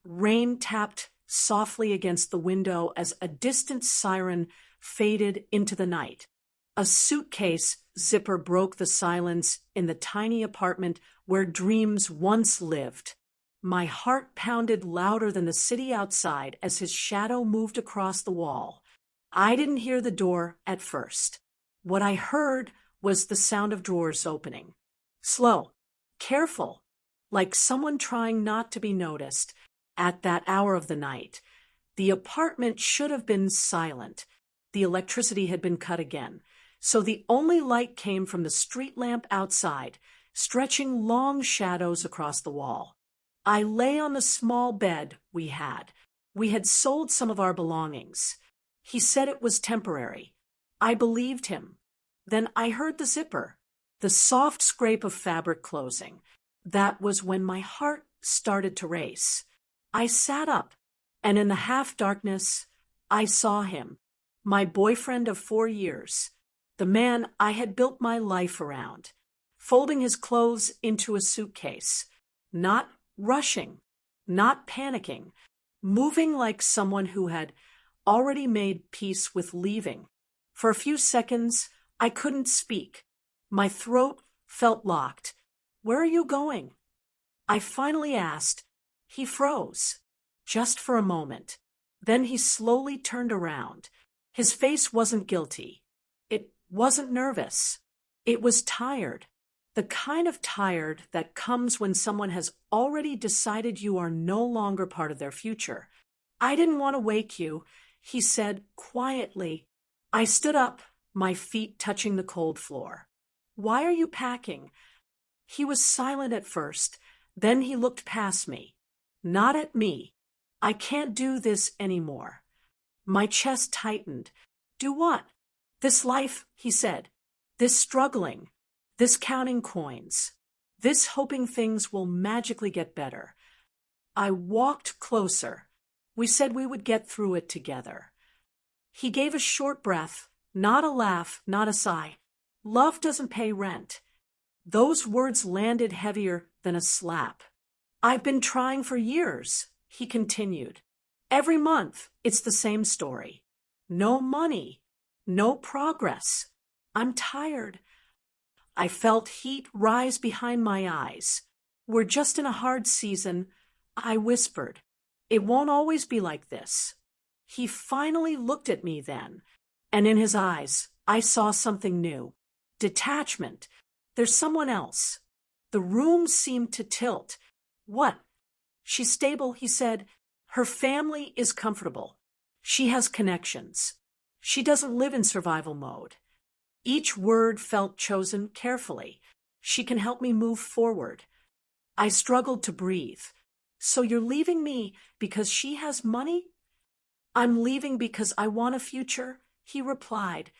Rain tapped softly against the window as a distant siren faded into the night. A suitcase zipper broke the silence in the tiny apartment where dreams once lived. My heart pounded louder than the city outside as his shadow moved across the wall. I didn't hear the door at first. What I heard was the sound of drawers opening. Slow, careful, like someone trying not to be noticed at that hour of the night. The apartment should have been silent. The electricity had been cut again, so the only light came from the street lamp outside, stretching long shadows across the wall. I lay on the small bed we had. We had sold some of our belongings. He said it was temporary. I believed him. Then I heard the zipper, the soft scrape of fabric closing. That was when my heart started to race. I sat up, and in the half-darkness, I saw him, my boyfriend of 4 years, the man I had built my life around, folding his clothes into a suitcase, not rushing, not panicking, moving like someone who had already made peace with leaving. For a few seconds, I couldn't speak. My throat felt locked. "Where are you going?" I finally asked. He froze, just for a moment. Then he slowly turned around. His face wasn't guilty. It wasn't nervous. It was tired. The kind of tired that comes when someone has already decided you are no longer part of their future. "I didn't want to wake you," he said quietly. I stood up, my feet touching the cold floor. "Why are you packing?" He was silent at first. Then he looked past me. Not at me. "I can't do this anymore." My chest tightened. "Do what?" "This life," he said. "This struggling. This counting coins. This hoping things will magically get better." I walked closer. We said we would get through it together. He gave a short breath, not a laugh, not a sigh. "Love doesn't pay rent." Those words landed heavier than a slap. "I've been trying for years," he continued. "Every month, it's the same story. No money, no progress. I'm tired." I felt heat rise behind my eyes. "We're just in a hard season," I whispered. "It won't always be like this." He finally looked at me then, and in his eyes, I saw something new. Detachment. "There's someone else." The room seemed to tilt. "What?" "She's stable," he said. "Her family is comfortable. She has connections. She doesn't live in survival mode." Each word felt chosen carefully. "She can help me move forward." I struggled to breathe. "So you're leaving me because she has money?" "I'm leaving because I want a future," he replied.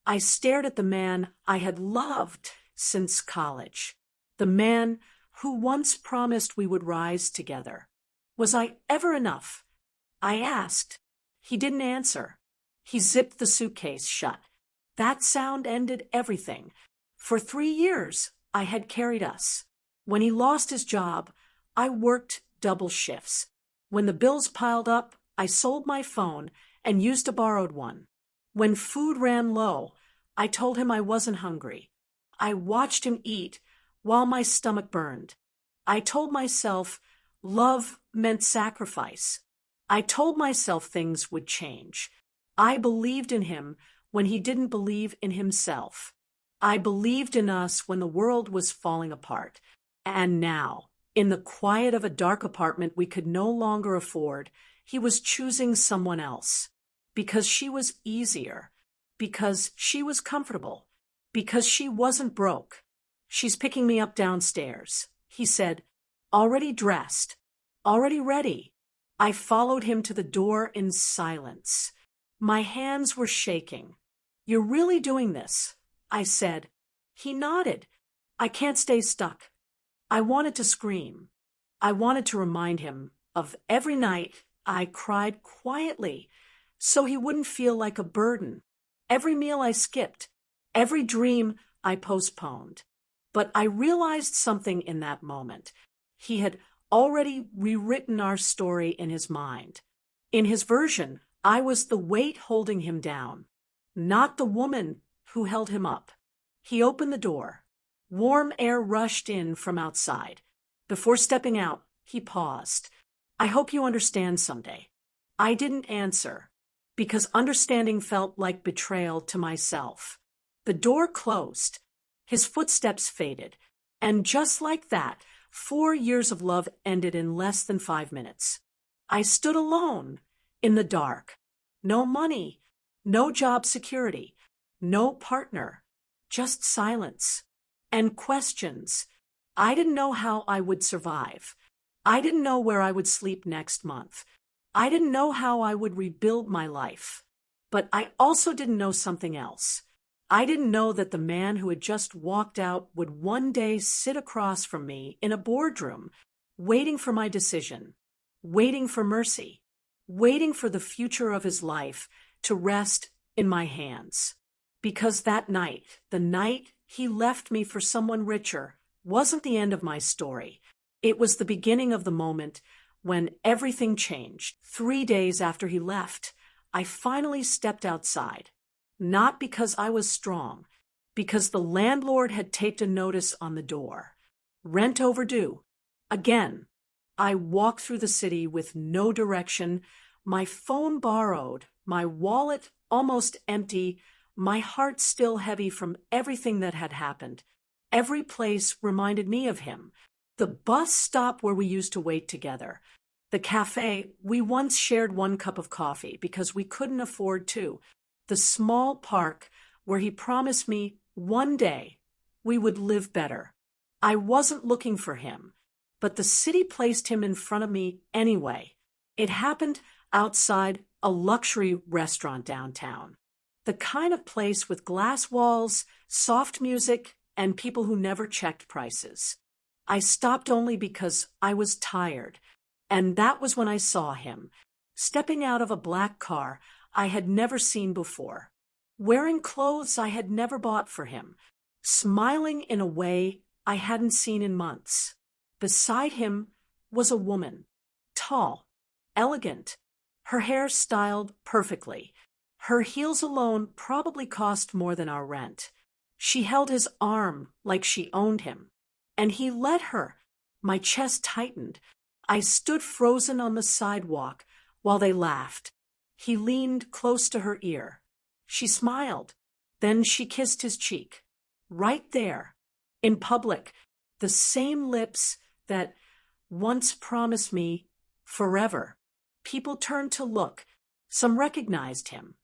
I stared at the man I had loved since college, the man who once promised we would rise together. Was I ever enough? I asked. He didn't answer. He zipped the suitcase shut. That sound ended everything. For 3 years, I had carried us. When he lost his job, I worked double shifts. When the bills piled up, I sold my phone and used a borrowed one. When food ran low, I told him I wasn't hungry. I watched him eat while my stomach burned. I told myself love meant sacrifice. I told myself things would change. I believed in him when he didn't believe in himself. I believed in us when the world was falling apart. And now, in the quiet of a dark apartment we could no longer afford, he was choosing someone else. Because she was easier. Because she was comfortable. Because she wasn't broke. "She's picking me up downstairs," he said, already dressed, already ready. I followed him to the door in silence. My hands were shaking. "You're really doing this?" I said. He nodded. "I can't stay stuck." I wanted to scream. I wanted to remind him of every night I cried quietly so he wouldn't feel like a burden. Every meal I skipped, every dream I postponed. But I realized something in that moment. He had already rewritten our story in his mind. In his version, I was the weight holding him down, not the woman who held him up. He opened the door. Warm air rushed in from outside. Before stepping out, he paused. I hope you understand someday. I didn't answer, because understanding felt like betrayal to myself. The door closed. His footsteps faded. And just like that, 4 years of love ended in less than 5 minutes. I stood alone, in the dark. No money, no job security, no partner, just silence and questions. I didn't know how I would survive. I didn't know where I would sleep next month. I didn't know how I would rebuild my life. But I also didn't know something else. I didn't know that the man who had just walked out would one day sit across from me in a boardroom, waiting for my decision, waiting for mercy, waiting for the future of his life to rest in my hands. Because that night, the night he left me for someone richer, wasn't the end of my story. It was the beginning of the moment when everything changed. 3 days after he left, I finally stepped outside. Not because I was strong, because the landlord had taped a notice on the door. Rent overdue. Again, I walked through the city with no direction, my phone borrowed, my wallet almost empty, my heart still heavy from everything that had happened. Every place reminded me of him. The bus stop where we used to wait together. The cafe, we once shared 1 cup of coffee because we couldn't afford 2. The small park where he promised me one day we would live better. I wasn't looking for him, but the city placed him in front of me anyway. It happened outside a luxury restaurant downtown. The kind of place with glass walls, soft music, and people who never checked prices. I stopped only because I was tired, and that was when I saw him, stepping out of a black car I had never seen before, wearing clothes I had never bought for him, smiling in a way I hadn't seen in months. Beside him was a woman, tall, elegant, her hair styled perfectly. Her heels alone probably cost more than our rent. She held his arm like she owned him, and he let her. My chest tightened. I stood frozen on the sidewalk while they laughed. He leaned close to her ear. She smiled. Then she kissed his cheek. Right there, in public, the same lips that once promised me forever. People turned to look. Some recognized him.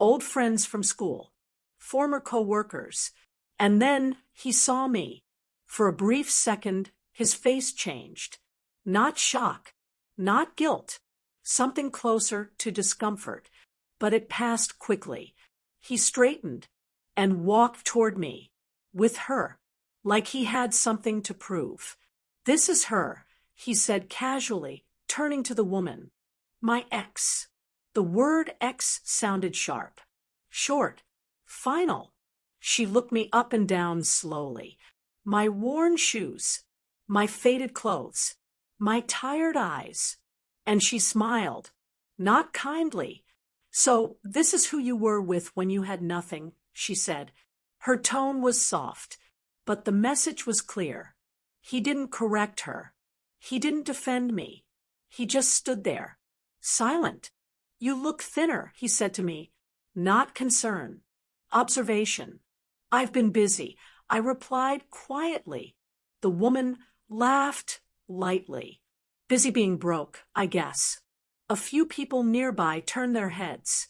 Old friends from school, former co-workers. And then he saw me. For a brief second, his face changed. Not shock, not guilt. Something closer to discomfort, but it passed quickly. He straightened and walked toward me, with her, like he had something to prove. This is her, he said casually, turning to the woman. My ex. The word ex sounded sharp, short, final. She looked me up and down slowly. My worn shoes, my faded clothes, my tired eyes. And she smiled, not kindly. So this is who you were with when you had nothing, she said. Her tone was soft, but the message was clear. He didn't correct her. He didn't defend me. He just stood there, silent. You look thinner, he said to me. Not concern. Observation. I've been busy, I replied quietly. The woman laughed lightly. Busy being broke, I guess. A few people nearby turned their heads.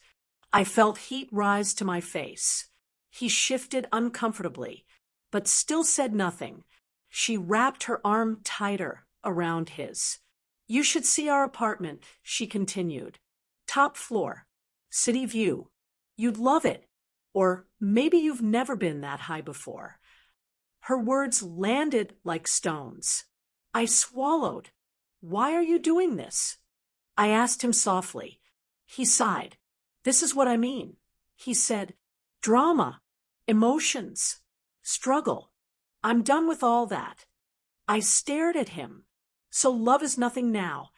I felt heat rise to my face. He shifted uncomfortably, but still said nothing. She wrapped her arm tighter around his. You should see our apartment, she continued. Top floor, city view. You'd love it. Or maybe you've never been that high before. Her words landed like stones. I swallowed. Why are you doing this? I asked him softly. He sighed. This is what I mean. He said, drama, emotions, struggle. I'm done with all that. I stared at him, So love is nothing now.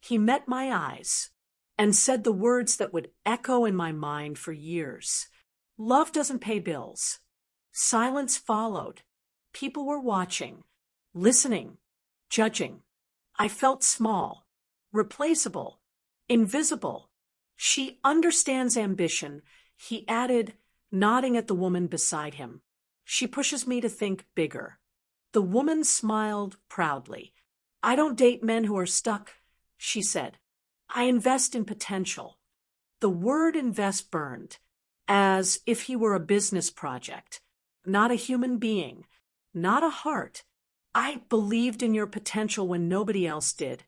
He met my eyes and said the words that would echo in my mind for years. Love doesn't pay bills. Silence followed. People were watching, listening, judging. I felt small, replaceable, invisible. She understands ambition, he added, nodding at the woman beside him. She pushes me to think bigger. The woman smiled proudly. I don't date men who are stuck, she said. I invest in potential. The word invest burned, as if he were a business project, not a human being, not a heart. I believed in your potential when nobody else did,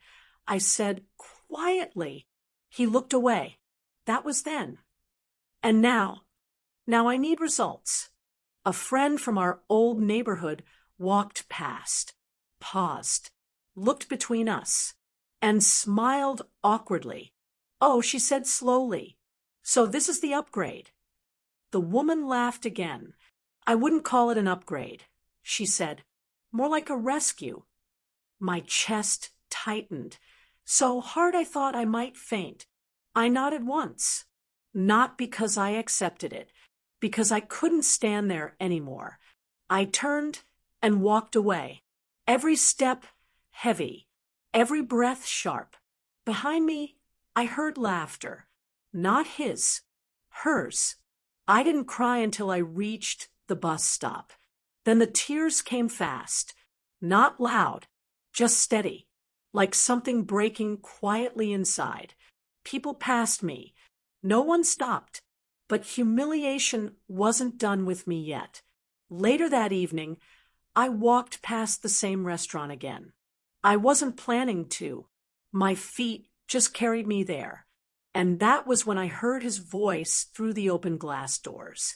I said quietly. He looked away. That was then. And now I need results. A friend from our old neighborhood walked past, paused, looked between us, and smiled awkwardly. Oh, she said slowly. So this is the upgrade. The woman laughed again. I wouldn't call it an upgrade, she said. More like a rescue. My chest tightened, so hard I thought I might faint. I nodded once, not because I accepted it, because I couldn't stand there anymore. I turned and walked away, every step heavy, every breath sharp. Behind me, I heard laughter, not his, hers. I didn't cry until I reached the bus stop. Then the tears came fast, not loud, just steady, like something breaking quietly inside. People passed me. No one stopped, but humiliation wasn't done with me yet. Later that evening, I walked past the same restaurant again. I wasn't planning to. My feet just carried me there. And that was when I heard his voice through the open glass doors.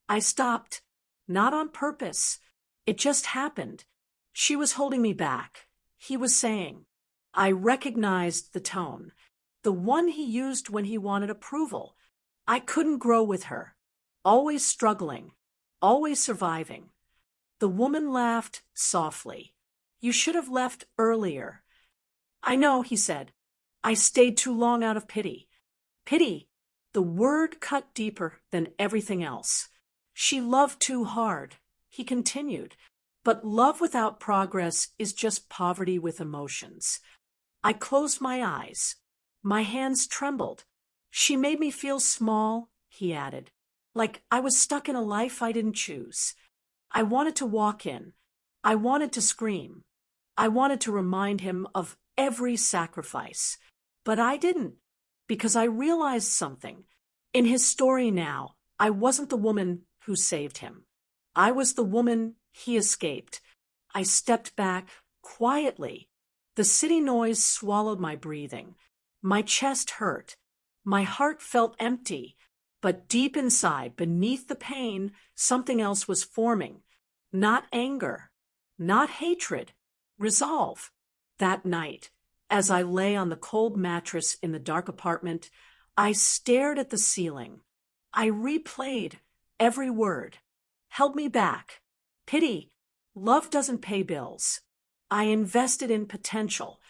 I stopped, not on purpose. It just happened. She was holding me back. He was saying. I recognized the tone, the one he used when he wanted approval. I couldn't grow with her. Always struggling, always surviving. The woman laughed softly. You should have left earlier. I know, he said. I stayed too long out of pity. Pity. The word cut deeper than everything else. She loved too hard, he continued. But love without progress is just poverty with emotions. I closed my eyes. My hands trembled. She made me feel small, he added, like I was stuck in a life I didn't choose. I wanted to walk in. I wanted to scream. I wanted to remind him of every sacrifice. But I didn't, because I realized something. In his story now, I wasn't the woman who saved him. I was the woman he escaped. I stepped back quietly. The city noise swallowed my breathing. My chest hurt. My heart felt empty. But deep inside, beneath the pain, something else was forming. Not anger, not hatred, resolve. That night, as I lay on the cold mattress in the dark apartment, I stared at the ceiling. I replayed every word. Held me back. Pity. Love doesn't pay bills. I invested in potential,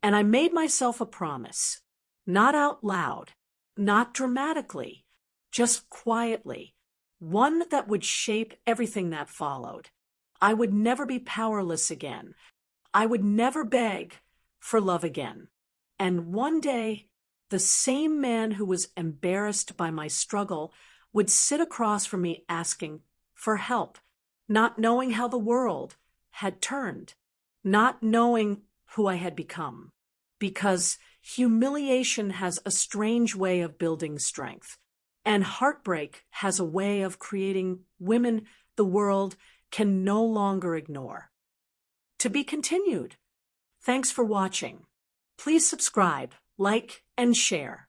and I made myself a promise. Not out loud, not dramatically, just quietly. One that would shape everything that followed. I would never be powerless again. I would never beg for love again. And one day, the same man who was embarrassed by my struggle would sit across from me asking for help, not knowing how the world had turned, not knowing who I had become. Because humiliation has a strange way of building strength, and heartbreak has a way of creating women the world can no longer ignore. To be continued. Thanks for watching. Please subscribe, like, and share.